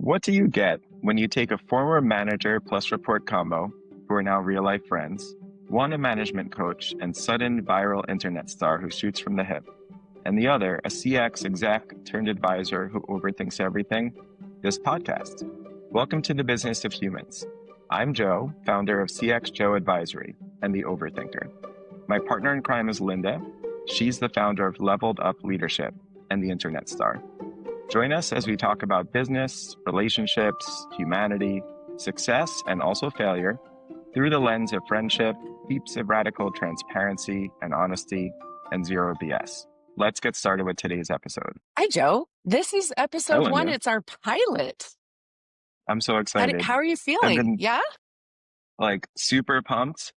What do you get when you take a former manager plus report combo, who are now real life friends, one a management coach and sudden viral internet star who shoots from the hip, and the other a CX exec turned advisor who overthinks everything? This podcast. Welcome to the business of humans. I'm Joe, founder of CX Joe Advisory and the Overthinker. My partner in crime is Lynda. She's the founder of Leveled Up Leadership and the Internet Star. Join us as we talk about business, relationships, humanity, success, and also failure through the lens of friendship, heaps of radical transparency and honesty, and zero BS. Let's get started with today's episode. Hi, Joe. This is Hi, episode 1. Lynda. It's our pilot. I'm so excited. How are you I've feeling? been Yeah? super pumped.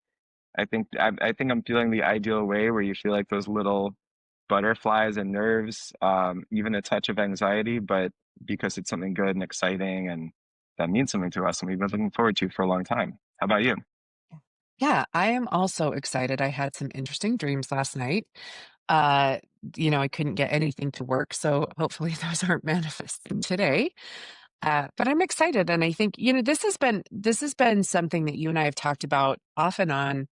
I think I'm feeling the ideal way where you feel like those little butterflies and nerves, even a touch of anxiety, but because it's something good and exciting and that means something to us and we've been looking forward to for a long time. How about you? Yeah, I am also excited. I had some interesting dreams last night. Uh, I couldn't get anything to work, so hopefully those aren't manifesting today. But I'm excited, and I think, this has been something that you and I have talked about off and on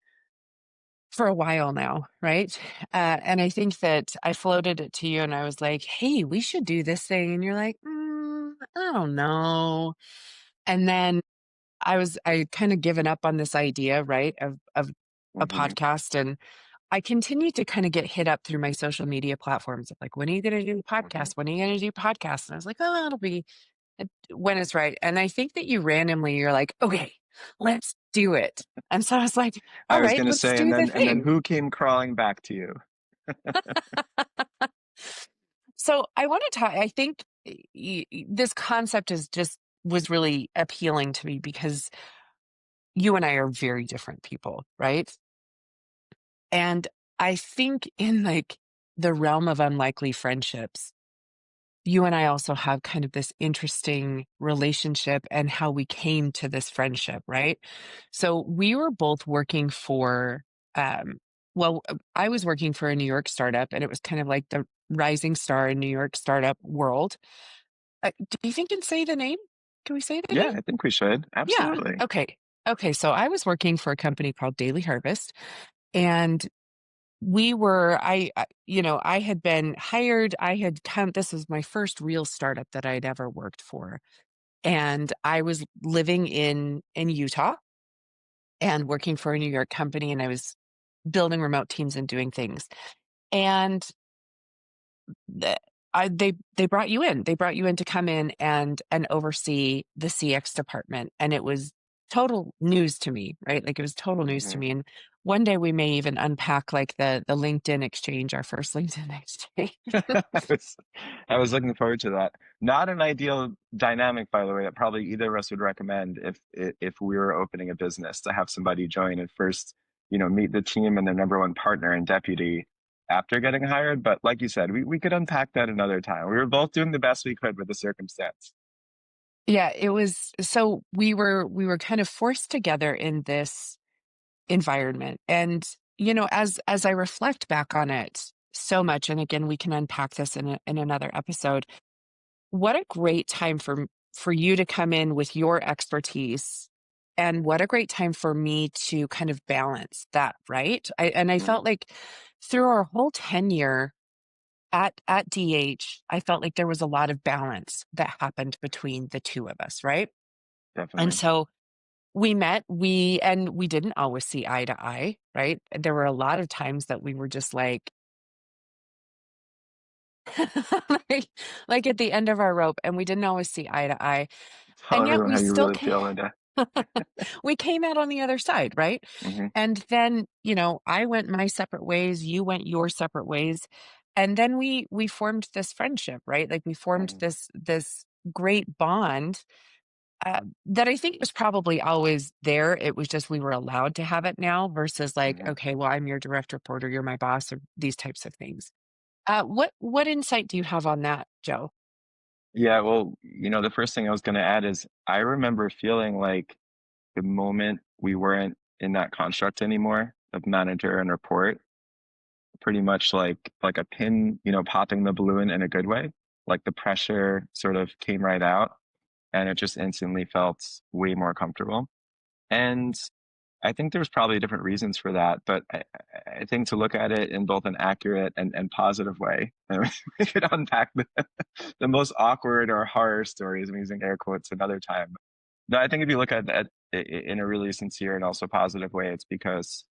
for a while now, right? And I think that I floated it to you and I was like, hey, we should do this thing. And you're like, I don't know. And then I kind of given up on this idea, right, of a Hmm. podcast. And I continued to kind of get hit up through my social media platforms of like, when are you going to do a Hmm. podcast? When are you going to do podcasts? And I was like, oh, it'll be when it's right. And I think that you're like, okay, let's do it. And so I was like, I all was right, gonna let's say, do the and then thing. who came crawling back to you? So I want to talk, I think this concept was really appealing to me because you and I are very different people, right? And I think in like the realm of unlikely friendships, you and I also have kind of this interesting relationship and how we came to this friendship, right? So we were both working for, I was working for a New York startup and it was kind of like the rising star in New York startup world. Do you think you can say the name? Can we say the Yeah, name? I think we should. Yeah. Absolutely. Okay. Okay. So I was working for a company called Daily Harvest, and I had been hired. This was my first real startup that I'd ever worked for. And I was living in Utah and working for a New York company, and I was building remote teams and doing things. And the, they brought you in. They brought you in to come in and oversee the CX department, and it was total news to me, right? Like it was total news to Hmm. me. And one day we may even unpack like the LinkedIn exchange, our first LinkedIn exchange. I was, I was looking forward to that. Not an ideal dynamic, by the way, that probably either of us would recommend if we were opening a business to have somebody join and first, meet the team and their number one partner and deputy after getting hired. But like you said, we could unpack that another time. We were both doing the best we could with the circumstance. Yeah, it was. So we were kind of forced together in this environment. And, as I reflect back on it so much, and again, we can unpack this in another episode. What a great time for you to come in with your expertise, and what a great time for me to kind of balance that, right? I felt Mhm. like through our whole tenure at DH, I felt like there was a lot of balance that happened between the two of us, right? And Definitely. so we met, we didn't always see eye to eye, right? There were a lot of times that we were just like, like, like at the end of our rope, and we didn't always see eye to eye. Tell And yet everyone we how you still really came, feel, Linda. we came out on the other side, right? Hmm. And then, I went my separate ways, you went your separate ways. And then we formed this friendship, right? Like we formed Hmm. this great bond that I think was probably always there. It was just we were allowed to have it now versus like, Hmm. okay, well, I'm your direct reporter, you're my boss, or these types of things. What insight do you have on that, Joe? Yeah, well, the first thing I was going to add is I remember feeling like the moment we weren't in that construct anymore of manager and report, pretty much like a pin, popping the balloon in a good way. Like the pressure sort of came right out. and it just instantly felt way more comfortable. And I think there's probably different reasons for that, but I think to look at it in both an accurate and positive way, and we could unpack the most awkward or horror stories. I'm using air quotes another time. No, I think if you look at that in a really sincere and also positive way, it's because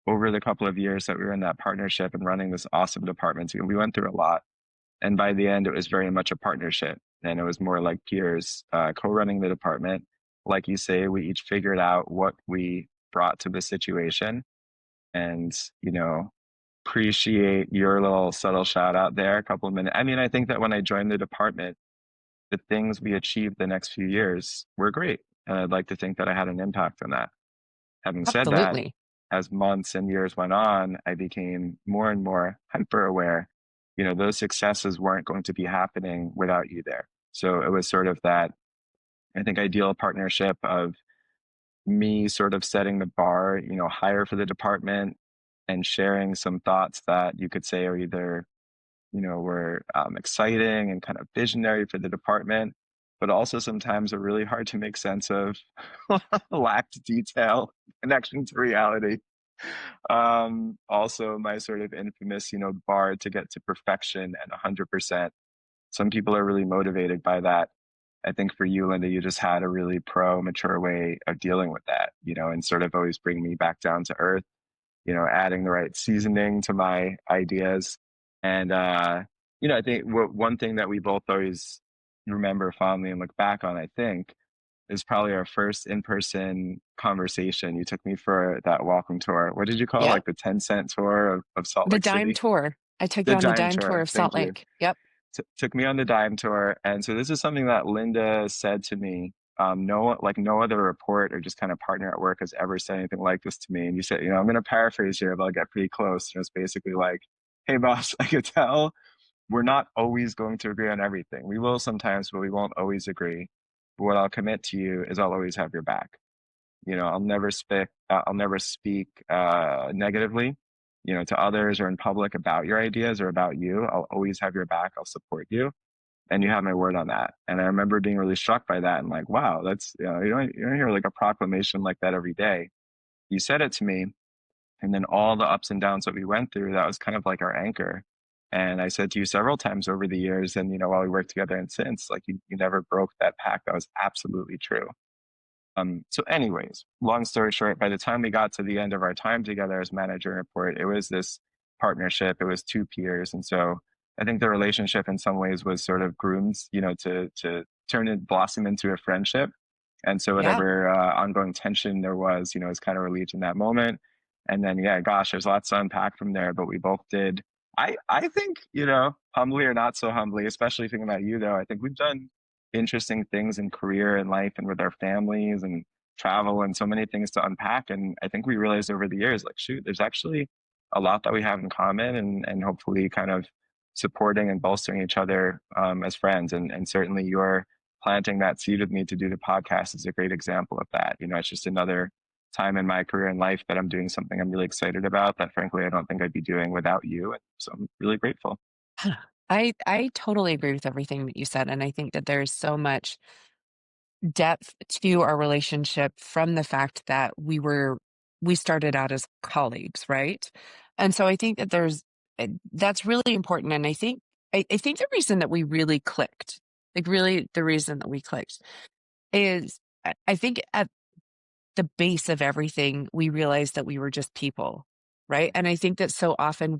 over the couple of years that we were in that partnership and running this awesome department, we went through a lot. And by the end, it was very much a partnership. And it was more like peers co-running the department. Like you say, we each figured out what we brought to the situation. And, appreciate your little subtle shout out there, a couple of minutes. I mean, I think that when I joined the department, the things we achieved the next few years were great. And I'd like to think that I had an impact on that. Having said that, Absolutely. as months and years went on, I became more and more hyper aware. Those successes weren't going to be happening without you there. So it was sort of that, I think, ideal partnership of me sort of setting the bar, higher for the department and sharing some thoughts that you could say are either were exciting and kind of visionary for the department, but also sometimes are really hard to make sense of, lacked detail, connection to reality. Also, my sort of infamous, bar to get to perfection and 100%. Some people are really motivated by that. I think for you, Lynda, you just had a really mature way of dealing with that, and sort of always bring me back down to earth, adding the right seasoning to my ideas. And, I think one thing that we both always remember fondly and look back on, I think, is probably our first in-person conversation. You took me for that welcome tour. What did you call it? Yep. Like the 10-cent tour of Salt The Lake dime City? tour. I took The you on the dime dime tour tour. of Salt Thank you. Lake. Yep. Took me on the dime tour. And so this is something that Lynda said to me. No other report or just kind of partner at work has ever said anything like this to me. And you said, I'm going to paraphrase here, but I'll get pretty close. It's basically like, hey, boss, I could tell we're not always going to agree on everything. We will sometimes, but we won't always agree. But what I'll commit to you is I'll always have your back. I'll never speak negatively, to others or in public about your ideas or about you. I'll always have your back. I'll support you, and you have my word on that. And I remember being really struck by that and like, wow, that's you don't hear like a proclamation like that every day. You said it to me, and then all the ups and downs that we went through, that was kind of like our anchor. And I said to you several times over the years, and while we worked together and since, like you never broke that pact. That was absolutely true. So anyways, long story short, by the time we got to the end of our time together as manager and report, it was this partnership. It was two peers. And so I think the relationship in some ways was sort of groomed, to turn it, blossom into a friendship. And so Yeah. whatever ongoing tension there was, is kind of relieved in that moment. And then, yeah, gosh, there's lots to unpack from there, but we both did. I think, humbly or not so humbly, especially thinking about you though, I think we've done interesting things in career and life and with our families and travel and so many things to unpack. And I think we realized over the years, like, shoot, there's actually a lot that we have in common and hopefully kind of supporting and bolstering each other as friends. And certainly you're planting that seed with me to do the podcast is a great example of that. It's just another time in my career and life that I'm doing something I'm really excited about that frankly I don't think I'd be doing without you. And so I'm really grateful. I totally agree with everything that you said. And I think that there's so much depth to our relationship from the fact that we started out as colleagues, right? And so I think that that's really important. And I think the reason that we really clicked, like really the reason that we clicked is I think at the base of everything, we realized that we were just people. Right. And I think that so often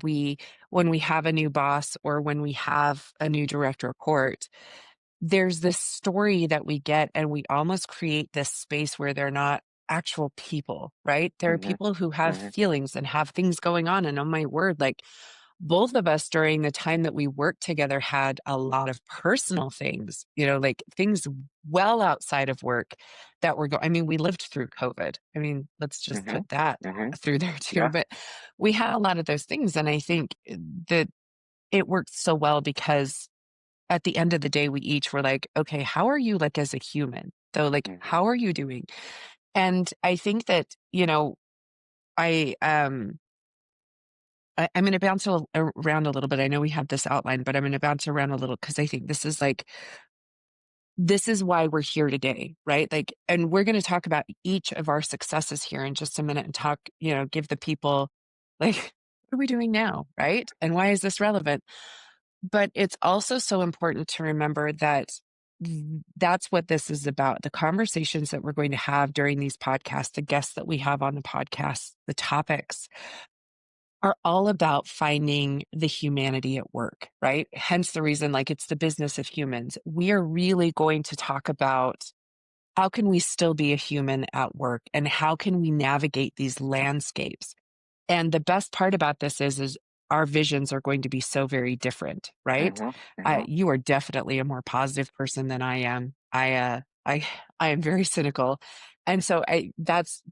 when we have a new boss or when we have a new direct report, there's this story that we get and we almost create this space where they're not actual people, right? There are Hmm. people who have Hmm. feelings and have things going on. And oh my word, like both of us during the time that we worked together had a lot of personal things, like things well outside of work that were I mean, we lived through COVID. I mean, let's just Hmm. put that Hmm. through there too. Yeah. But we had a lot of those things. And I think that it worked so well because at the end of the day, we each were like, okay, how are you like as a human? Though, like, Hmm. how are you doing? And I think that, I I'm going to bounce around a little bit. I know we have this outline, but I'm going to bounce around a little because I think this is like this is why we're here today, right? Like, and we're going to talk about each of our successes here in just a minute and talk, give the people like, what are we doing now, right? And why is this relevant? But it's also so important to remember that that's what this is about. The conversations that we're going to have during these podcasts, the guests that we have on the podcast, the topics are all about finding the humanity at work, right? Hence the reason, like, it's the business of humans. We are really going to talk about how can we still be a human at work and how can we navigate these landscapes. And the best part about this is our visions are going to be so very different, right? Hmm. Hmm. You are definitely a more positive person than I am. I am very cynical. And so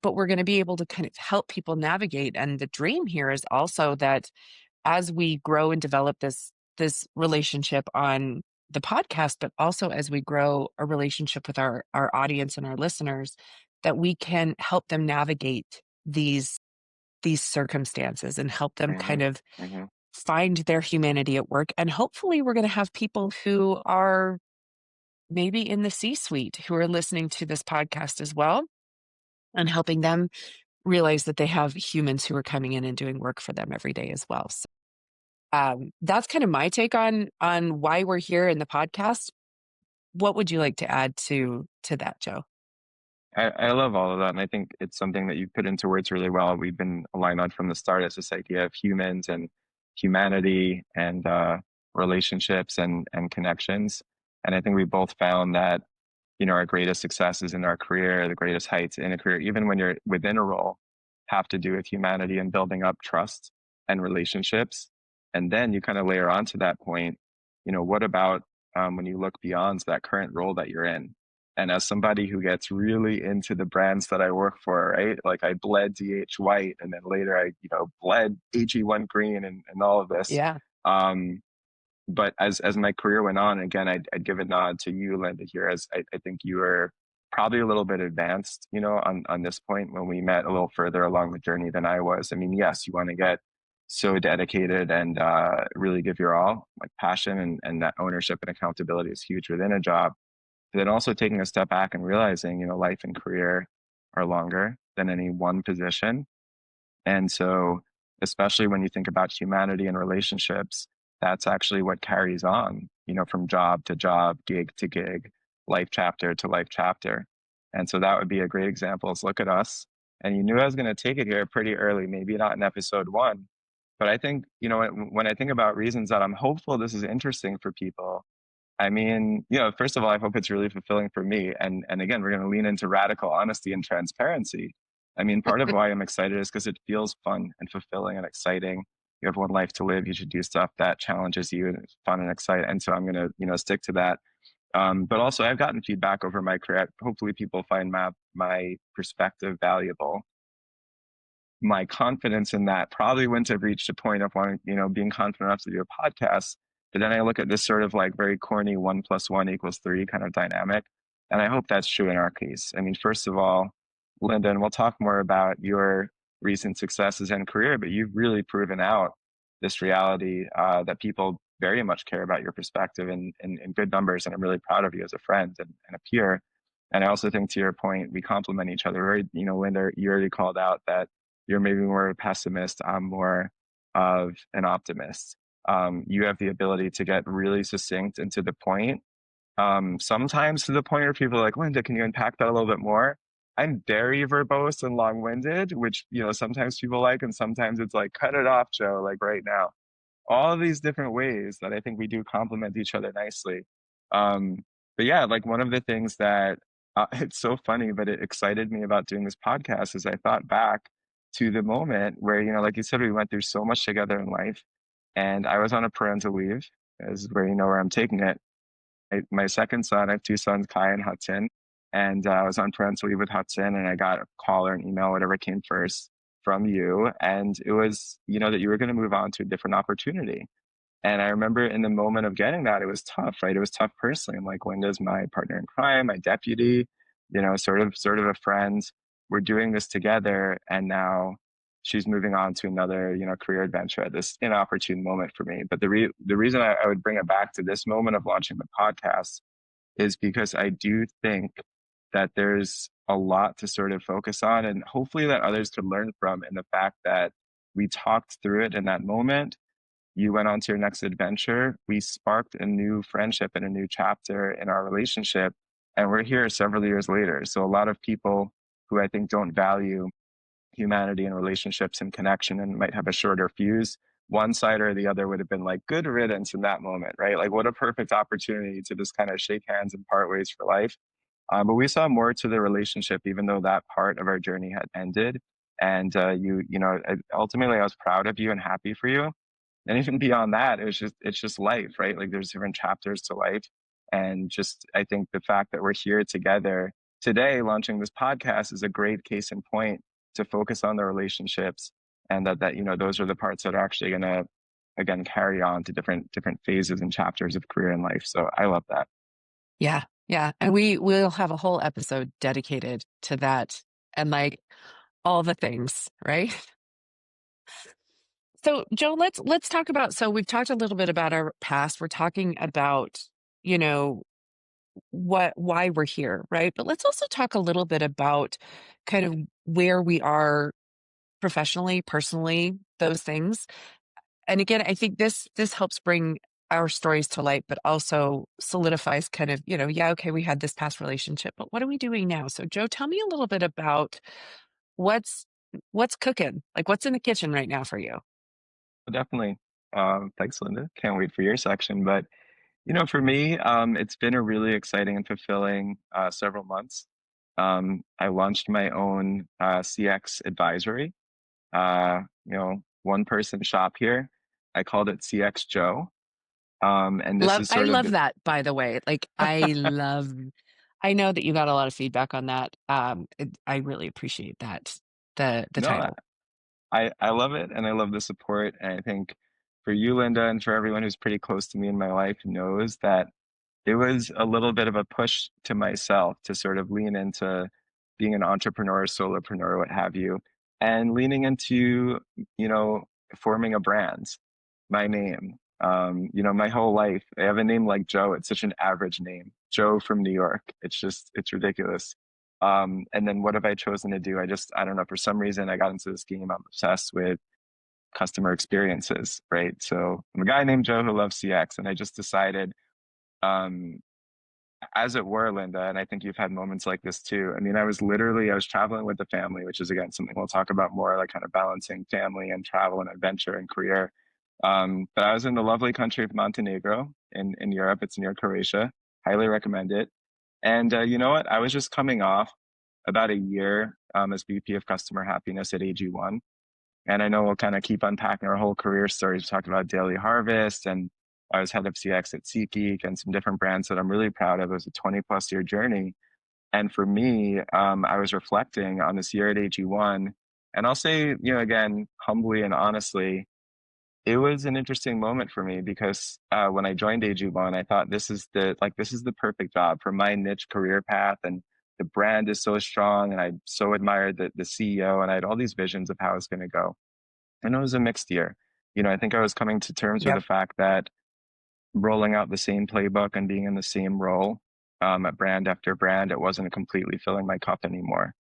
but we're going to be able to kind of help people navigate. And the dream here is also that as we grow and develop this relationship on the podcast, but also as we grow a relationship with our audience and our listeners, that we can help them navigate these circumstances and help them Hmm. kind of Hmm. find their humanity at work. And hopefully we're going to have people who are maybe in the C-suite who are listening to this podcast as well and helping them realize that they have humans who are coming in and doing work for them every day as well. So, that's kind of my take on why we're here in the podcast. What would you like to add to that, Joe? I love all of that. And I think it's something that you put into words really well. We've been aligned on from the start as this idea of humans and humanity and relationships and connections. And I think we both found that, our greatest successes in our career, the greatest heights in a career, even when you're within a role, have to do with humanity and building up trust and relationships. And then you kind of layer onto that point, what about when you look beyond that current role that you're in? And as somebody who gets really into the brands that I work for, right? Like I bled DH White and then later I, bled AG1 Green and all of this. Yeah. Um, but as my career went on, again, I'd give a nod to you, Lynda, here, as I think you were probably a little bit advanced, on this point when we met a little further along the journey than I was. I mean, yes, you want to get so dedicated and really give your all, like passion and that ownership and accountability is huge within a job. But then also taking a step back and realizing, life and career are longer than any one position. And so, especially when you think about humanity and relationships, that's actually what carries on, from job to job, gig to gig, life chapter to life chapter. And so that would be a great example is look at us. And you knew I was going to take it here pretty early, maybe not in episode one. But I think, when I think about reasons that I'm hopeful this is interesting for people, I mean, first of all, I hope it's really fulfilling for me. And again, we're going to lean into radical honesty and transparency. I mean, part of why I'm excited is because it feels fun and fulfilling and exciting. You have one life to live. You should do stuff that challenges you and it's fun and exciting. And so I'm going to, stick to that. But also, I've gotten feedback over my career. Hopefully, people find my perspective valuable. My confidence in that probably wouldn't have reached a point of wanting, being confident enough to do a podcast. But then I look at this sort of like very corny 1+1=3 kind of dynamic. And I hope that's true in our case. I mean, first of all, Lynda, and we'll talk more about your recent successes and career, but you've really proven out this reality that people very much care about your perspective in good numbers. And I'm really proud of you as a friend and a peer. And I also think to your point, we complement each other. Very, Lynda, you already called out that you're maybe more of a pessimist. I'm more of an optimist. You have the ability to get really succinct and to the point. Sometimes to the point where people are like, Lynda, can you unpack that a little bit more? I'm very verbose and long-winded, which, sometimes people like, and sometimes it's like, cut it off, Joe, like right now. All of these different ways that I think we do complement each other nicely. Um, but yeah, like one of the things that it's so funny, but it excited me about doing this podcast is I thought back to the moment where, like you said, we went through so much together in life and I was on a parental leave, is where where I'm taking it. My second son, I have two sons, Kai and Hudson, and I was on parental leave with Hudson, and I got a call or an email, whatever came first, from you, and it was, that you were going to move on to a different opportunity. And I remember in the moment of getting that, it was tough, right? It was tough personally. I'm like, Linda's my partner in crime, my deputy, sort of a friend. We're doing this together, and now she's moving on to another, career adventure at this inopportune moment for me. But the reason I would bring it back to this moment of launching the podcast is because I do think that there's a lot to sort of focus on and hopefully that others could learn from in the fact that we talked through it in that moment. You went on to your next adventure. We sparked a new friendship and a new chapter in our relationship. And we're here several years later. So a lot of people who I think don't value humanity and relationships and connection and might have a shorter fuse, one side or the other would have been like, good riddance in that moment, right? Like, what a perfect opportunity to just kind of shake hands and part ways for life. But we saw more to the relationship, even though that part of our journey had ended. And ultimately, I was proud of you and happy for you. And even beyond that, it's just life, right? Like there's different chapters to life. And just I think the fact that we're here together today launching this podcast is a great case in point to focus on the relationships and that those are the parts that are actually gonna again carry on to different phases and chapters of career and life. So I love that. Yeah. Yeah. And we will have a whole episode dedicated to that and like all the things, right? So Joe, let's talk about, so we've talked a little bit about our past. We're talking about, you know, why we're here, right? But let's also talk a little bit about kind of where we are professionally, personally, those things. And again, I think this helps bring our stories to light, but also solidifies kind of, yeah, okay, we had this past relationship, but what are we doing now? So Joe, tell me a little bit about what's what's cooking, like what's in the kitchen right now for you. Definitely. Thanks, Linda. Can't wait for your section. But for me, it's been a really exciting and fulfilling several months. I launched my own CX advisory, one person shop here. I called it CX Joe. And this Love, is I sort of love that, by the way. Like I know that you got a lot of feedback on that. I really appreciate that. The no, title. I love it and I love the support. And I think for you, Linda, and for everyone who's pretty close to me in my life knows that it was a little bit of a push to myself to sort of lean into being an entrepreneur, solopreneur, what have you, and leaning into, you know, forming a brand, my name. My whole life, I have a name like Joe. It's such an average name, Joe from New York. It's ridiculous. And then what have I chosen to do? I don't know, for some reason, I got into this game. I'm obsessed with customer experiences, right? So I'm a guy named Joe who loves CX, and I just decided, um, as it were, Linda, and I think you've had moments like this too. I mean, I was traveling with the family, which is again something we'll talk about more, like kind of balancing family and travel and adventure and career. But I was in the lovely country of Montenegro in Europe. It's near Croatia. Highly recommend it. And you know what? I was just coming off about a year as VP of Customer Happiness at AG1. And I know we'll kind of keep unpacking our whole career stories. We talked about Daily Harvest, and I was head of CX at SeatGeek and some different brands that I'm really proud of. It was a 20 plus year journey. And for me, I was reflecting on this year at AG1. And I'll say, again, humbly and honestly, it was an interesting moment for me because when I joined AG1, I thought this is the perfect job for my niche career path. And the brand is so strong. And I so admired the CEO, and I had all these visions of how it's going to go. And it was a mixed year. I think I was coming to terms with the Yep. fact that rolling out the same playbook and being in the same role at brand after brand, it wasn't completely filling my cup anymore.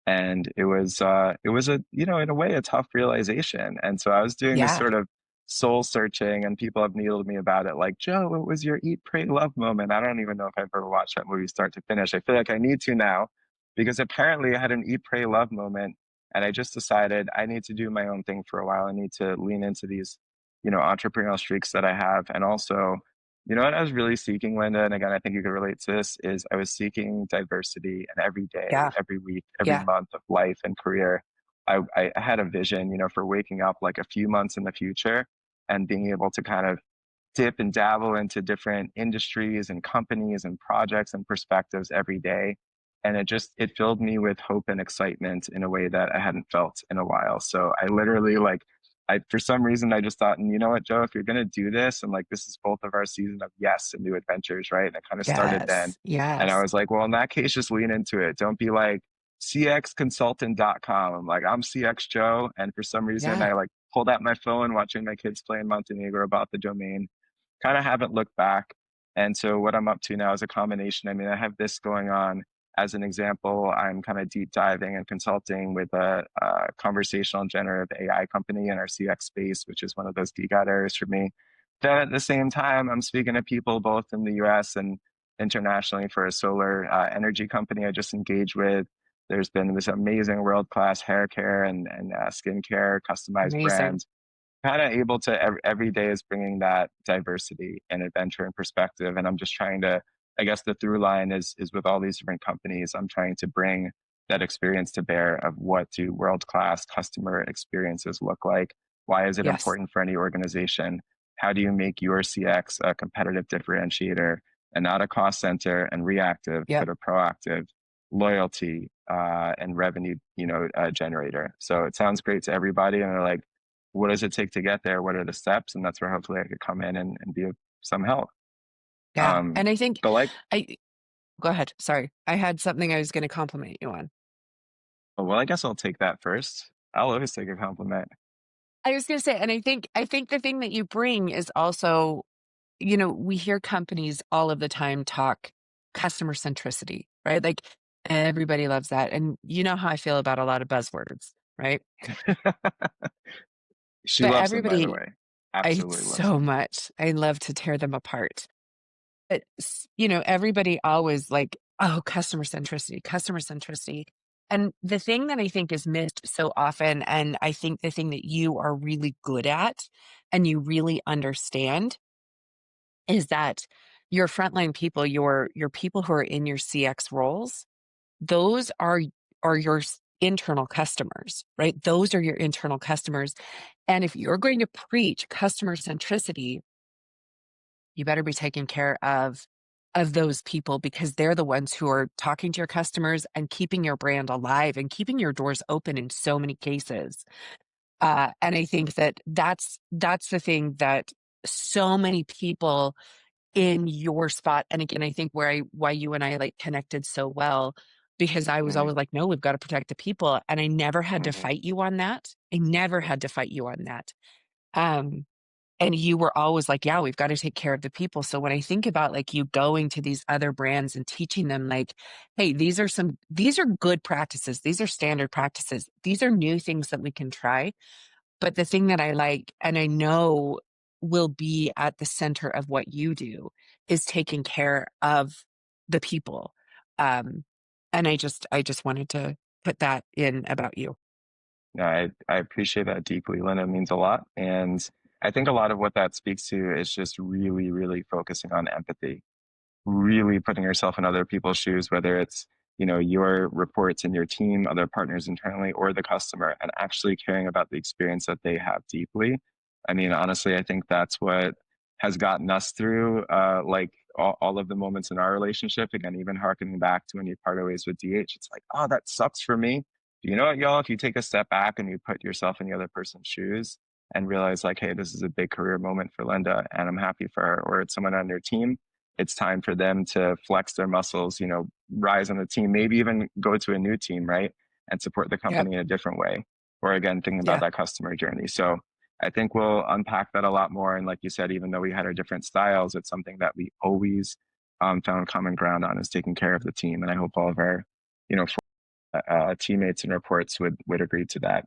And it was in a way, a tough realization. And so I was doing this Yeah. sort of soul searching, and people have needled me about it. Like, Joe, what was your Eat, Pray, Love moment? I don't even know if I've ever watched that movie start to finish. I feel like I need to now because apparently I had an Eat, Pray, Love moment. And I just decided I need to do my own thing for a while. I need to lean into these, entrepreneurial streaks that I have. And also, what I was really seeking, Linda, and again, I think you could relate to this, is I was seeking diversity, and every day, Yeah. every week, every Yeah. month of life and career, I had a vision, for waking up like a few months in the future and being able to kind of dip and dabble into different industries and companies and projects and perspectives every day. And it filled me with hope and excitement in a way that I hadn't felt in a while. So I literally for some reason, I just thought, and you know what, Joe, if you're going to do this, and like, this is both of our season of yes and new adventures, right? And it kind of started then. Yes. And I Yes. was like, well, in that case, just lean into it. Don't be like cxconsultant.com. I'm like, I'm CX Joe. And for some reason, Yeah. I like pulled out my phone watching my kids play in Montenegro, bought the domain, kind of haven't looked back. And so what I'm up to now is a combination. I mean, I have this going on as an example. I'm kind of deep diving and consulting with a conversational generative AI company in our CX space, which is one of those DGAT areas for me. Then at the same time, I'm speaking to people both in the US and internationally for a solar energy company I just engaged with. There's been this amazing world-class hair care and skincare customized Amazing. brands kind of able to every day is bringing that diversity and adventure and perspective. And I'm just trying to, I guess the through line is with all these different companies, I'm trying to bring that experience to bear of what do world class customer experiences look like. Why is it Yes. important for any organization? How do you make your CX a competitive differentiator and not a cost center and reactive, Yep. but a proactive loyalty and revenue, generator. So it sounds great to everybody, and they're like, what does it take to get there? What are the steps? And that's where hopefully I could come in and be of some help. Yeah. Um, And I think but like, I go ahead. Sorry. I had something I was going to compliment you on. well, I guess I'll take that first. I'll always take a compliment. I was going to say, and I think the thing that you bring is also, we hear companies all of the time talk customer centricity, right? Like everybody loves that. And you know how I feel about a lot of buzzwords, right? She But loves them, by the everybody, way. I Absolutely loves so them. much, I love to tear them apart. But, everybody always like, oh, customer centricity, customer centricity. And the thing that I think is missed so often, and I think the thing that you are really good at and you really understand is that your frontline people, your people who are in your CX roles, those are your internal customers, right? Those are your internal customers. And if you're going to preach customer centricity, you better be taking care of those people because they're the ones who are talking to your customers and keeping your brand alive and keeping your doors open in so many cases. And I think that that's the thing that so many people in your spot. And again, I think why you and I like connected so well because I was Hmm. always like, no, we've got to protect the people, and I never had to Hmm. fight you on that. I never had to fight you on that. Um, and you were always like, yeah, we've got to take care of the people. So when I think about like you going to these other brands and teaching them like, hey, these are good practices. These are standard practices. These are new things that we can try. But the thing that I like and I know will be at the center of what you do is taking care of the people. Um, and I just wanted to put that in about you. No, I appreciate that deeply, Lynda. It means a lot. And I think a lot of what that speaks to is just really, really focusing on empathy, really putting yourself in other people's shoes, whether it's, your reports and your team, other partners internally, or the customer, and actually caring about the experience that they have deeply. I mean, honestly, I think that's what has gotten us through, like all of the moments in our relationship. Again, even harkening back to when you parted ways with DH, it's like, oh, that sucks for me. You know what, y'all? If you take a step back and you put yourself in the other person's shoes and realize, like, hey, this is a big career moment for Lynda, and I'm happy for her, or it's someone on your team, it's time for them to flex their muscles, rise on the team, maybe even go to a new team, right? And support the Yep. company in a different way. Or again, thinking about Yeah. that customer journey. So I think we'll unpack that a lot more. And like you said, even though we had our different styles, it's something that we always found common ground on is taking care of the team. And I hope all of our, teammates and reports would agree to that.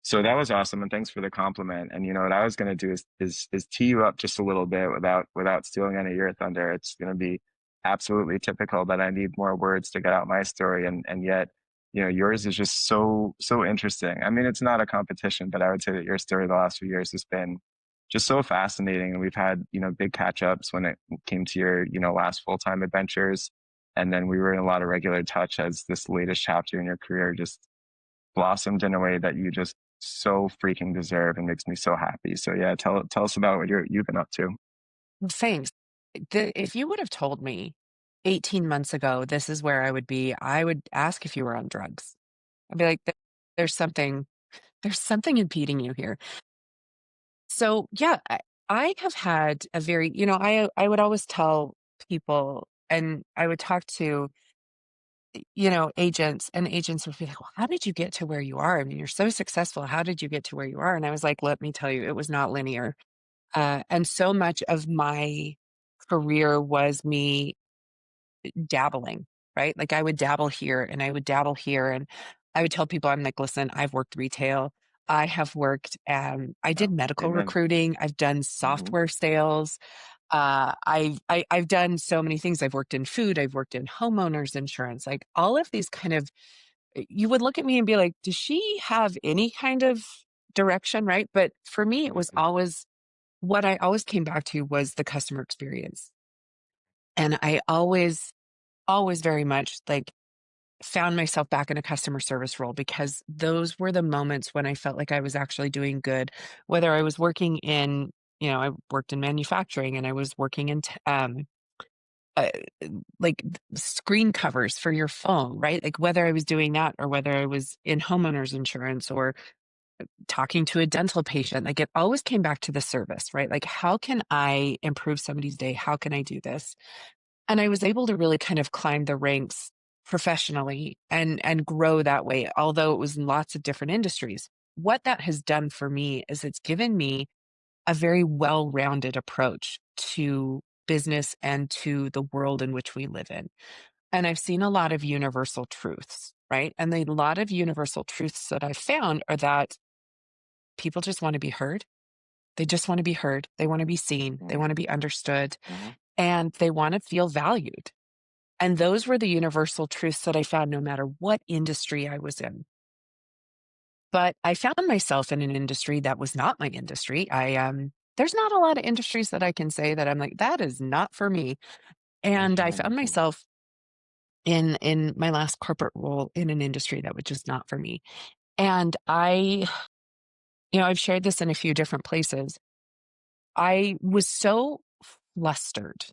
So that was awesome, and thanks for the compliment. And what I was going to do is tee you up just a little bit without stealing any of your thunder. It's going to be absolutely typical that I need more words to get out my story, and yet yours is just so interesting. I mean, it's not a competition, but I would say that your story the last few years has been just so fascinating, and we've had big catch ups when it came to your last full time adventures, and then we were in a lot of regular touch as this latest chapter in your career just blossomed in a way that you just so freaking deserve and makes me so happy. So yeah, tell us about what you've been up to. Well, thanks. If you would have told me 18 months ago, this is where I would be, I would ask if you were on drugs. I'd be like, there's something, there's something impeding you here. So yeah, I have had a very, I would always tell people and I would talk to, agents and agents would be like, well, how did you get to where you are? I mean, you're so successful. How did you get to where you are? And I was like, let me tell you, it was not linear. And so much of my career was me dabbling, right? Like I would dabble here and I would dabble here. And I would tell people, I'm like, listen, I've worked retail. I have worked, I Yeah. did medical Amen. recruiting. I've done Hmm. software sales. I've done so many things. I've worked in food. I've worked in homeowners insurance, like all of these kind of, you would look at me and be like, does she have any kind of direction? Right. But for me, it was Hmm. always, what I always came back to was the customer experience. And I always very much like found myself back in a customer service role because those were the moments when I felt like I was actually doing good, whether I was working in, I worked in manufacturing and I was working in, uh, like screen covers for your phone, right? Like whether I was doing that or whether I was in homeowners insurance or talking to a dental patient, like it always came back to the service, right? Like, how can I improve somebody's day? How can I do this? And I was able to really kind of climb the ranks professionally and grow that way, although it was in lots of different industries. What that has done for me is it's given me a very well-rounded approach to business and to the world in which we live in. And I've seen a lot of universal truths, right? And the lot of universal truths that I've found are that people just want to be heard. They just want to be heard. They want to be seen. They want to be understood, Hmm. and they want to feel valued. And those were the universal truths that I found no matter what industry I was in. But I found myself in an industry that was not my industry. There's not a lot of industries that I can say that I'm like, that is not for me. And I found Hmm. myself in my last corporate role in an industry that was just not for me. And I've shared this in a few different places. I was so flustered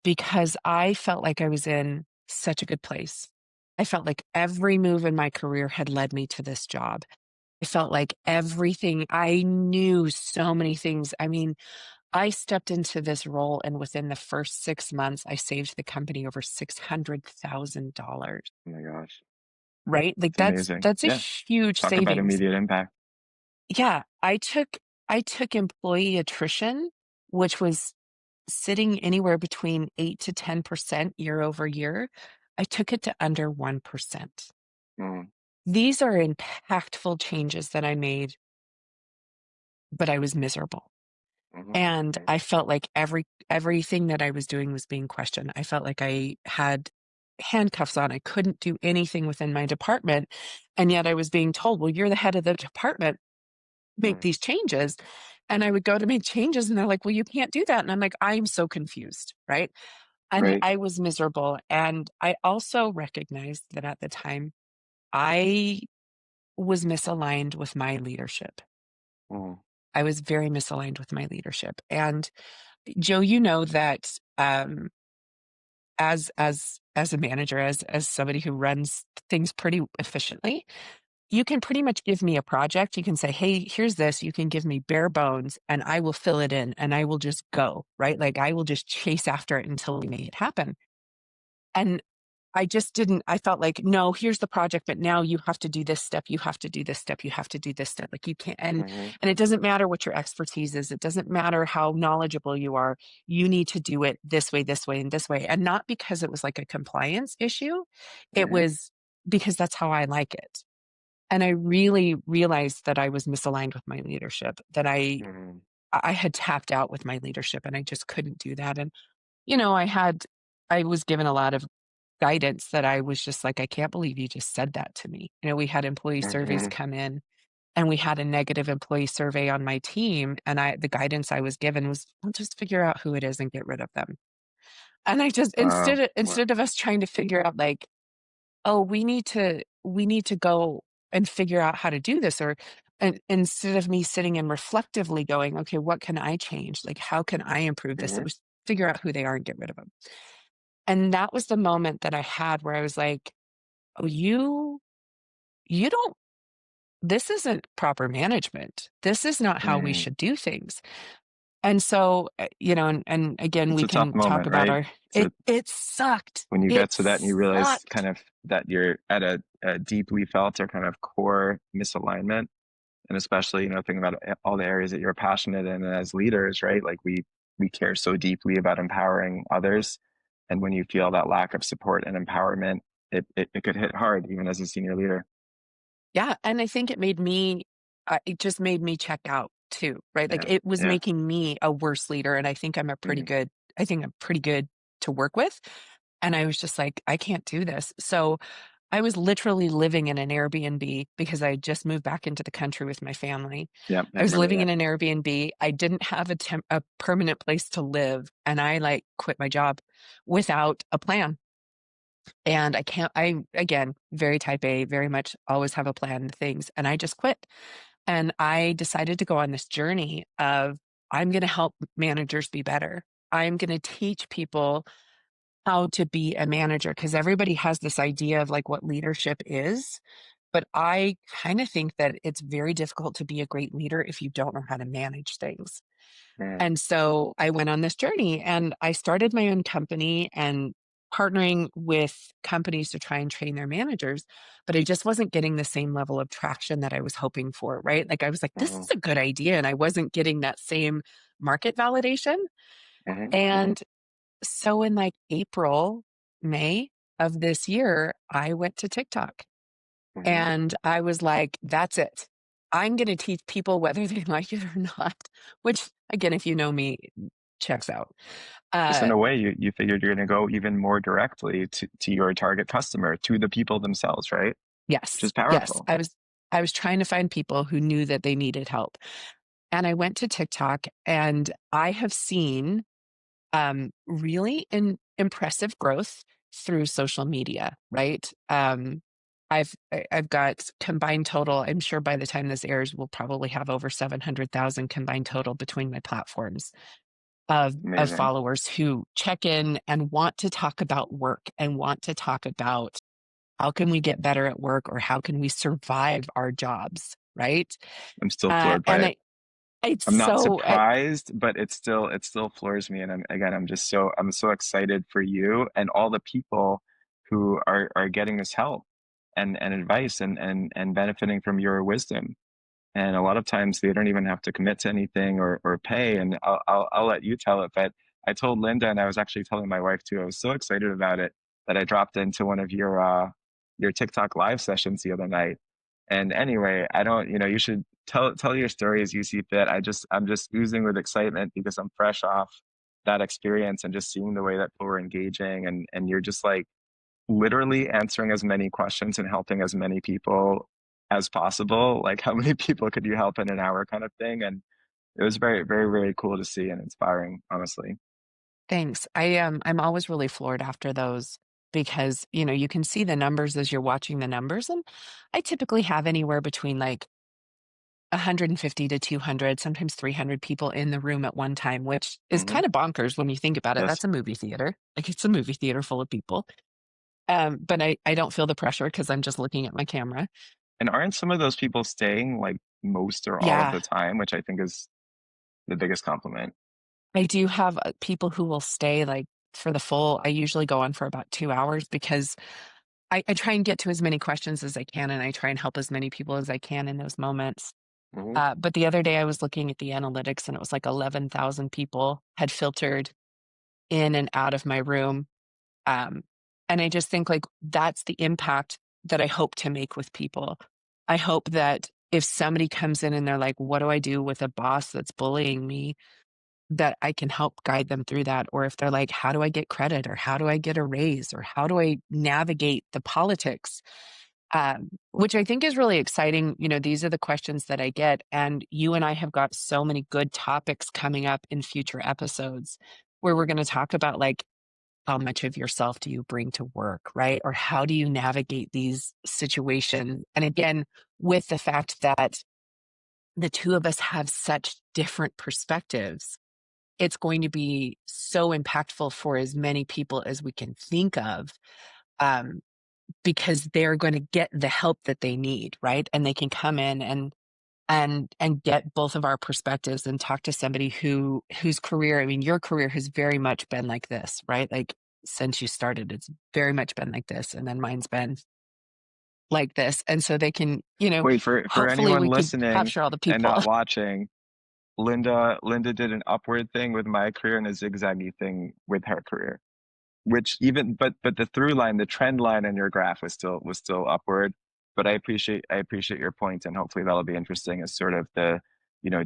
because I felt like I was in such a good place. I felt like every move in my career had led me to this job. I felt like everything, I knew so many things. I mean, I stepped into this role, and within the first 6 months, I saved the company over $600,000, Oh my gosh. right? Like It's amazing. that's a Yeah. huge Talk about savings. immediate impact. Yeah, I took employee attrition, which was sitting anywhere between 8 to 10% year over year. I took it to under 1%. Mm-hmm. These are impactful changes that I made, but I was miserable. And Hmm. I felt like everything that I was doing was being questioned. I felt like I had handcuffs on. I couldn't do anything within my department. And yet I was being told, well, you're the head of the department, make Hmm. these changes. And I would go to make changes and they're like, well, you can't do that. And I'm like, I'm so confused, right? And Right. I was miserable. And I also recognized that at the time I was misaligned with my leadership. Mm-hmm. I was very misaligned with my leadership. And Joe, you know that as a manager, as somebody who runs things pretty efficiently, you can pretty much give me a project. You can say, hey, here's this. You can give me bare bones and I will fill it in and I will just go, right? Like I will just chase after it until we make it happen. And I just didn't, I felt like, no, here's the project, but now you have to do this step, you have to do this step, you have to do this step. Like you can't, Hmm. and it doesn't matter what your expertise is. It doesn't matter how knowledgeable you are. You need to do it this way, and this way. And not because it was like a compliance issue. It Hmm. was because that's how I like it. And I really realized that I was misaligned with my leadership, that Hmm. I had tapped out with my leadership and I just couldn't do that. And, I was given a lot of guidance that I was just like, I can't believe you just said that to me. We had employee surveys Hmm. come in and we had a negative employee survey on my team. And the guidance I was given was, I'll just figure out who it is and get rid of them. And I just, Wow. instead of us trying to figure out like, oh, we need to go and figure out how to do this, or and instead of me sitting and reflectively going, okay, what can I change? Like, how can I improve this? It Hmm. was figure out who they are and get rid of them. And that was the moment that I had where I was like, oh, you don't, this isn't proper management. This is not how we Mm. should do things. And so, and again, It's we a tough can talk moment, about right? It's a it sucked. when you It get to that and you realize sucked. kind of that you're at a deeply felt or kind of core misalignment. And especially, thinking about all the areas that you're passionate in as leaders, right? Like we care so deeply about empowering others. And when you feel that lack of support and empowerment, it could hit hard even as a senior leader. Yeah, and I think it just made me check out too, right? Like, Yeah. it was Yeah. making me a worse leader, and Hmm. I think I'm pretty good to work with, and I was just like, "I can't do this." So, I was literally living in an Airbnb because I had just moved back into the country with my family. Yeah. I I was remember living in that. an Airbnb. I didn't have a permanent place to live, and I, like, quit my job without a plan. And again, very type A, very much always have a plan things. And I just quit. And I decided to go on this journey of I'm going to help managers be better. I'm going to teach people how to be a manager because everybody has this idea of like what leadership is. But I kind of think that it's very difficult to be a great leader if you don't know how to manage things. Yeah. And so I went on this journey and I started my own company and partnering with companies to try and train their managers, but I just wasn't getting the same level of traction that I was hoping for, right? Like I was like, this Hmm. is a good idea. And I wasn't getting that same market validation. Hmm. Hmm. And so in like April, May of this year, I went to TikTok Hmm. and I was like, that's it. I'm going to teach people whether they like it or not, which again, if you know me, checks out. Just Uh, in a way, you figured you're going to go even more directly to your target customer, to the people themselves, right? Which is yes, yes. powerful. I was trying to find people who knew that they needed help. And I went to TikTok and I have seen really impressive growth through social media, right? I've got combined total. I'm sure by the time this airs, we'll probably have over 700,000 combined total between my platforms of Amazing. followers who check in and want to talk about work and want to talk about how can we get better at work or how can we survive our jobs, right? I'm still floored by And it. it's I'm not so surprised, but it still floors me. And I'm so excited for you and all the people who are getting this help and advice and benefiting from your wisdom. And a lot of times they don't even have to commit to anything or pay. And I'll let you tell it. But I told Linda, and I was actually telling my wife too. I was so excited about it that I dropped into one of your TikTok live sessions the other night. And anyway, I don't, you should tell your story as you see fit. I'm just oozing with excitement because I'm fresh off that experience and just seeing the way that people are engaging and you're just like literally answering as many questions and helping as many people as possible. Like, how many people could you help in an hour, kind of thing? And it was very, very, very cool to see and inspiring, honestly. Thanks. I'm always really floored after those because, you can see the numbers as you're watching the numbers. And I typically have anywhere between like 150 to 200, sometimes 300 people in the room at one time, which is Hmm. kind of bonkers when you think about it. Yes. That's a movie theater. Like it's a movie theater full of people. But I don't feel the pressure because I'm just looking at my camera. And aren't some of those people staying like most or all of Yeah, the time, which I think is the biggest compliment? I do have people who will stay like for the full. I usually go on for about 2 hours because I try and get to as many questions as I can, and I try and help as many people as I can in those moments. Hmm. But the other day I was looking at the analytics, and it was like 11,000 people had filtered in and out of my room. Um, and I just think like that's the impact that I hope to make with people. I hope that if somebody comes in and they're like, what do I do with a boss that's bullying me? That I can help guide them through that. Or if they're like, how do I get credit? Or how do I get a raise? Or how do I navigate the politics? Which I think is really exciting. These are the questions that I get. And you and I have got so many good topics coming up in future episodes where we're going to talk about like, how much of yourself do you bring to work, right? Or how do you navigate these situations? And again, with the fact that the two of us have such different perspectives, it's going to be so impactful for as many people as we can think of, um, because they're going to get the help that they need, right? And they can come in and get both of our perspectives and talk to somebody whose career, I mean, your career has very much been like this, right? Like since you started, it's very much been like this, and then mine's been like this, and so they can, Wait, for hopefully anyone we could listening capture all the and people. not watching, Lynda did an upward thing with my career and a zigzaggy thing with her career. Which even but the through line, the trend line in your graph was still upward. But I appreciate your point, and hopefully that'll be interesting as sort of the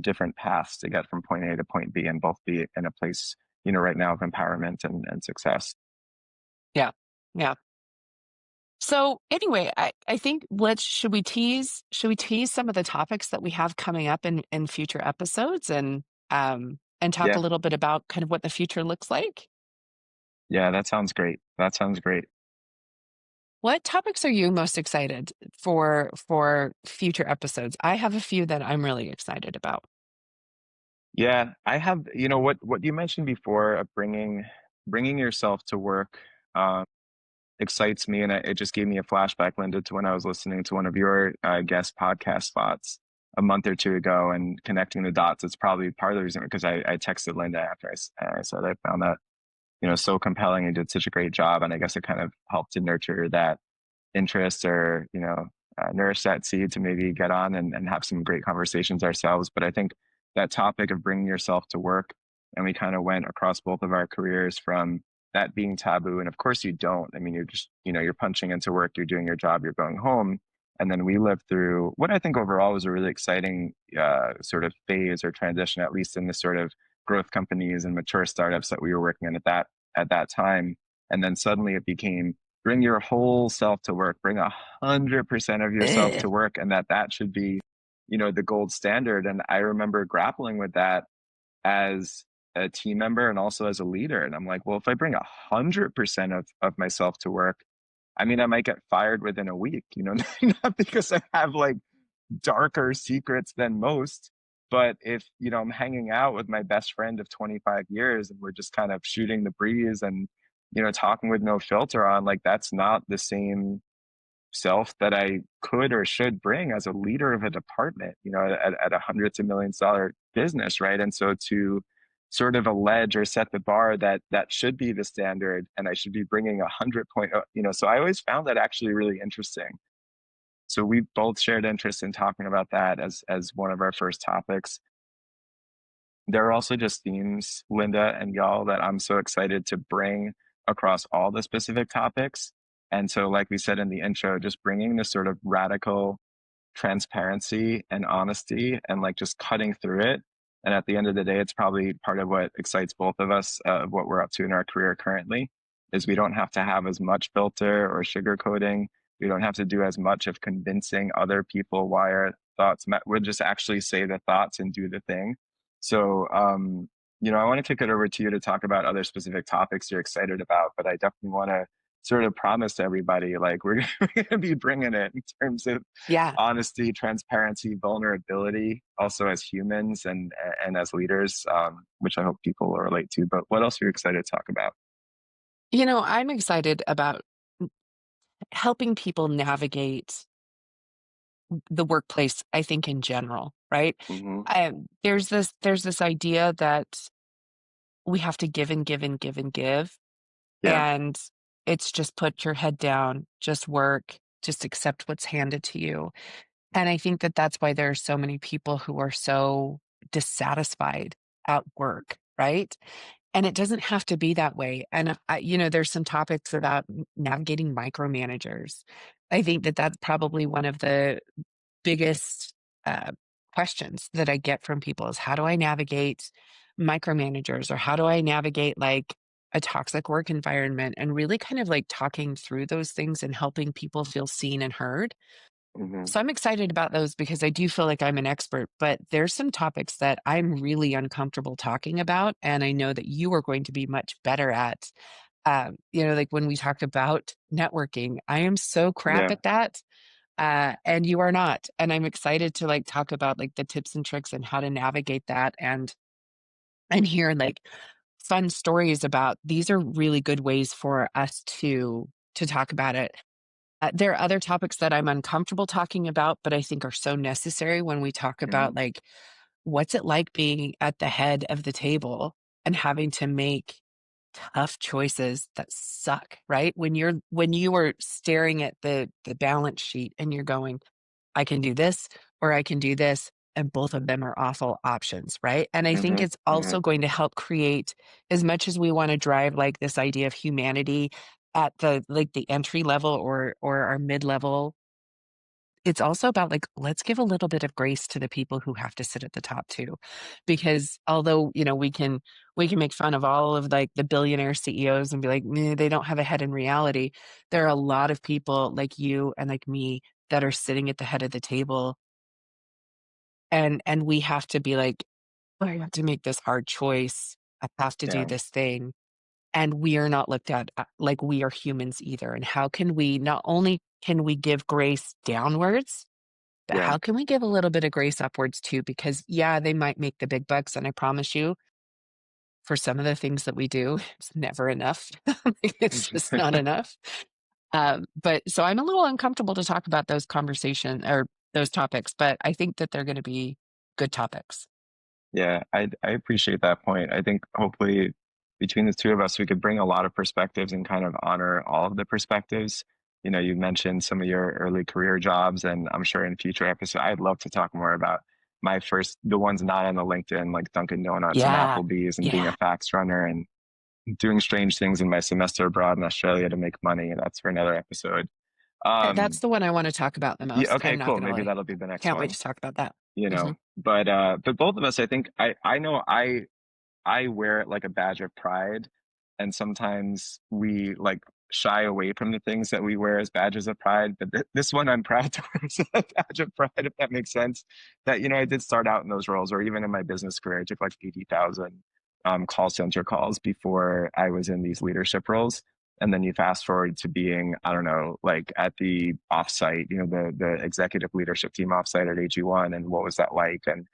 different paths to get from point A to point B and both be in a place right now of empowerment and success. Yeah. Yeah. So anyway, I think should we tease some of the topics that we have coming up in future episodes and talk a Yeah, little bit about kind of what the future looks like? yeah, that sounds great. That sounds great. What topics are you most excited for future episodes? I have a few that I'm really excited about. Yeah, I have, what you mentioned before of bringing yourself to work. Excites me, and it just gave me a flashback, Linda, to when I was listening to one of your guest podcast spots a month or two ago, and connecting the dots. It's probably part of the reason because I texted Linda after I said I found that so compelling and did such a great job, and I guess it kind of helped to nurture that interest, or nourish that seed to maybe get on and have some great conversations ourselves. But I think that topic of bringing yourself to work, and we kind of went across both of our careers from that being taboo, and of course you don't. I mean, you're just you're punching into work, you're doing your job, you're going home. And then we lived through what I think overall was a really exciting sort of phase or transition, at least in the sort of growth companies and mature startups that we were working in at that time. And then suddenly it became bring your whole self to work, bring 100% of yourself Ugh. to work, and that should be, the gold standard. And I remember grappling with that as a team member and also as a leader. And I'm like, well, if I bring 100% of myself to work, I mean, I might get fired within a week, not because I have like darker secrets than most. But if, I'm hanging out with my best friend of 25 years and we're just kind of shooting the breeze and, talking with no filter on, like that's not the same self that I could or should bring as a leader of a department, at a hundreds of millions dollar business, right? And so to sort of allege or set the bar that should be the standard, and I should be bringing 100 point, so I always found that actually really interesting. So we both shared interest in talking about that as one of our first topics. There are also just themes, Linda and y'all, that I'm so excited to bring across all the specific topics. And so, like we said in the intro, just bringing this sort of radical transparency and honesty and like just cutting through it. And at the end of the day, it's probably part of what excites both of us, what we're up to in our career currently, is we don't have to have as much filter or sugarcoating. We don't have to do as much of convincing other people why our thoughts We'll just actually say the thoughts and do the thing. So, I want to kick it over to you to talk about other specific topics you're excited about, but I definitely want to sort of promise to everybody, like we're going to be bringing it in terms of Yeah. honesty, transparency, vulnerability, also as humans and as leaders, which I hope people will relate to. But what else are you excited to talk about? I'm excited about helping people navigate the workplace, I think in general, right? Hmm. There's this idea that we have to give and give and give and give, Yeah. and it's just put your head down, just work, just accept what's handed to you. And I think that that's why there are so many people who are so dissatisfied at work, right? And it doesn't have to be that way. And there's some topics about navigating micromanagers. I think that that's probably one of the biggest uh, questions that I get from people is how do I navigate micromanagers, or how do I navigate like a toxic work environment, and really kind of like talking through those things and helping people feel seen and heard. Hmm. So I'm excited about those because I do feel like I'm an expert, but there's some topics that I'm really uncomfortable talking about. And I know that you are going to be much better at. Like when we talked about networking, I am so crap Yeah. at that. And you are not. And I'm excited to like talk about like the tips and tricks and how to navigate that and hear like fun stories about these are really good ways for us to talk about it. There are other topics that I'm uncomfortable talking about, but I think are so necessary when we talk about Hmm. like what's it like being at the head of the table and having to make tough choices that suck, right? When you are staring at the balance sheet and you're going, I can do this or I can do this. and both of them are awful options, right? And I think Hmm. it's Hmm. also going to help create, as much as we want to drive like this idea of humanity at the like the entry level or our mid level, it's also about like, let's give a little bit of grace to the people who have to sit at the top too. Because although, we can make fun of all of like the billionaire CEOs and be like, "Meh, they don't have a head in reality." There are a lot of people like you and like me that are sitting at the head of the table, and we have to be like, "Oh, I have to make this hard choice. I have to do Yeah. this thing." And we are not looked at like we are humans either. And how can we, not only can we give grace downwards, but Yeah. how can we give a little bit of grace upwards too? Because yeah, they might make the big bucks, and I promise you, for some of the things that we do, it's never enough. Like, it's just not enough. But so I'm a little uncomfortable to talk about those conversation or those topics, but I think that they're going to be good topics. Yeah, I appreciate that point. I think hopefully between the two of us, we could bring a lot of perspectives and kind of honor all of the perspectives. You mentioned some of your early career jobs, and I'm sure in future episodes, I'd love to talk more about the ones not on the LinkedIn, like Dunkin' Donuts and Yeah. Applebee's, and being a Yeah. fax runner and doing strange things in my semester abroad in Australia to make money. And that's for another episode. That's Um, the one I want to talk about the yeah, most. okay, I'm not cool. going to Maybe lie. that'll be the next Can't wait one. to talk about that. You Hmm. know, but both of us, I think I know I wear it like a badge of pride. And sometimes we like shy away from the things that we wear as badges of pride. But this one I'm proud to wear as a badge of pride, if that makes sense. That, I did start out in those roles, or even in my business career, I took like 80,000 call center calls before I was in these leadership roles. And then you fast forward to being, I don't know, like at the offsite, the executive leadership team offsite at AG1. And what was that like? And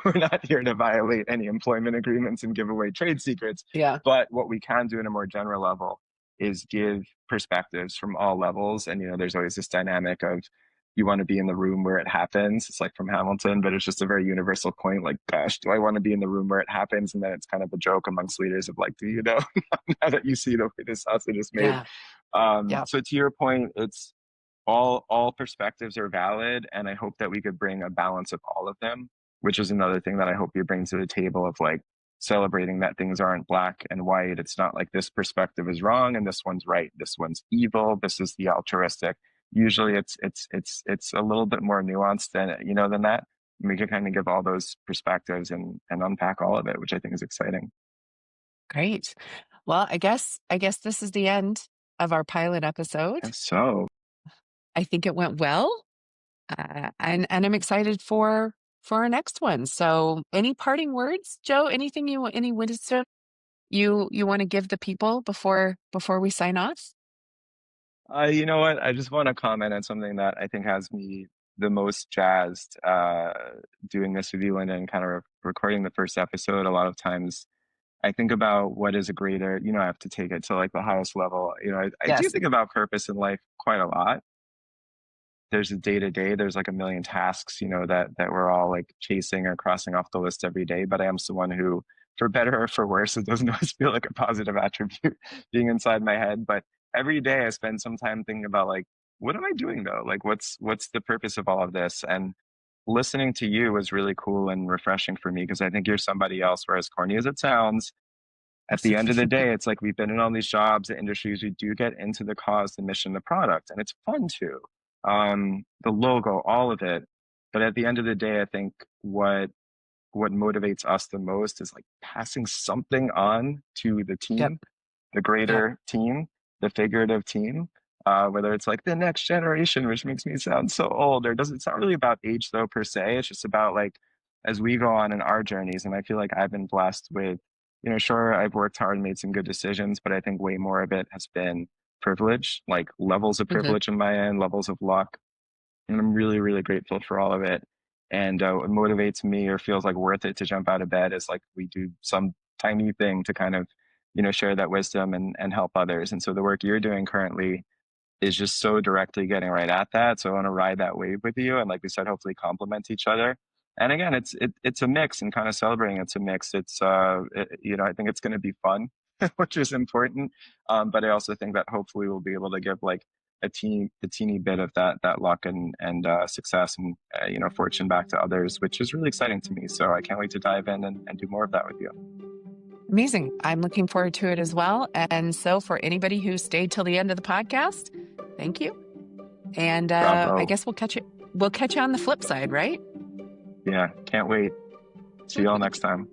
we're not here to violate any employment agreements and give away trade secrets. Yeah. But what we can do in a more general level is give perspectives from all levels. And, there's always this dynamic of you want to be in the room where it happens. It's like from Hamilton, but it's just a very universal point. Like, gosh, do I want to be in the room where it happens? And then it's kind of a joke amongst leaders of like, do you know, now that you see the way this sausage is made? Yeah. Yeah. So to your point, it's all perspectives are valid, and I hope that we could bring a balance of all of them, which is another thing that I hope you bring to the table of like celebrating that things aren't black and white. It's not like this perspective is wrong and this one's right, this one's evil, this is the altruistic. Usually it's a little bit more nuanced than that. We can kind of give all those perspectives and unpack all of it, which I think is exciting. Great. Well, I guess this is the end of our pilot episode. And so I think it went well, and I'm excited for our next one. So, any parting words, Joe? Anything any wisdom you want to give the people before we sign off? You know what? I just want to comment on something that I think has me the most jazzed doing this with you, Lynda, and kind of recording the first episode. A lot of times I think about what is a greater, I have to take it to like the highest level. I do Yes. think about purpose in life quite a lot. There's a day to day, there's like a million tasks, that we're all like chasing or crossing off the list every day. But I am someone who, for better or for worse, it doesn't always feel like a positive attribute being inside my head. But every day I spend some time thinking about like, what am I doing though? Like what's the purpose of all of this? And listening to you was really cool and refreshing for me because I think you're somebody else where, as corny as it sounds, at the end of the day, it's like we've been in all these jobs, the industries, we do get into the cause, the mission, the product, and it's fun too. The logo, all of it. But at the end of the day, I think what motivates us the most is like passing something on to the Yep. team, the Yep. greater team, the figurative team. Whether it's like the next generation, which makes me sound so old, or doesn't. It's not really about age though per se. It's just about like as we go on in our journeys. And I feel like I've been blessed with, sure, I've worked hard and made some good decisions, but I think way more of it has been privilege, like levels of Hmm. privilege in my end, levels of luck, and I'm really, really grateful for all of it. And what motivates me or feels like worth it to jump out of bed is like we do some tiny thing to kind of, share that wisdom and help others. And so the work you're doing currently is just so directly getting right at that. So I want to ride that wave with you, and like we said, hopefully complement each other. And again, it's a mix, and kind of celebrating it's a mix. I think it's going to be fun, which is important. But I also think that hopefully we'll be able to give like a teeny bit of that luck and success and fortune back to others, which is really exciting to me. So I can't wait to dive in and do more of that with you. Amazing. I'm looking forward to it as well. And so for anybody who stayed till the end of the podcast, thank you. And Bravo. I guess we'll catch you on the flip side, right? Yeah, can't wait. See y'all next time.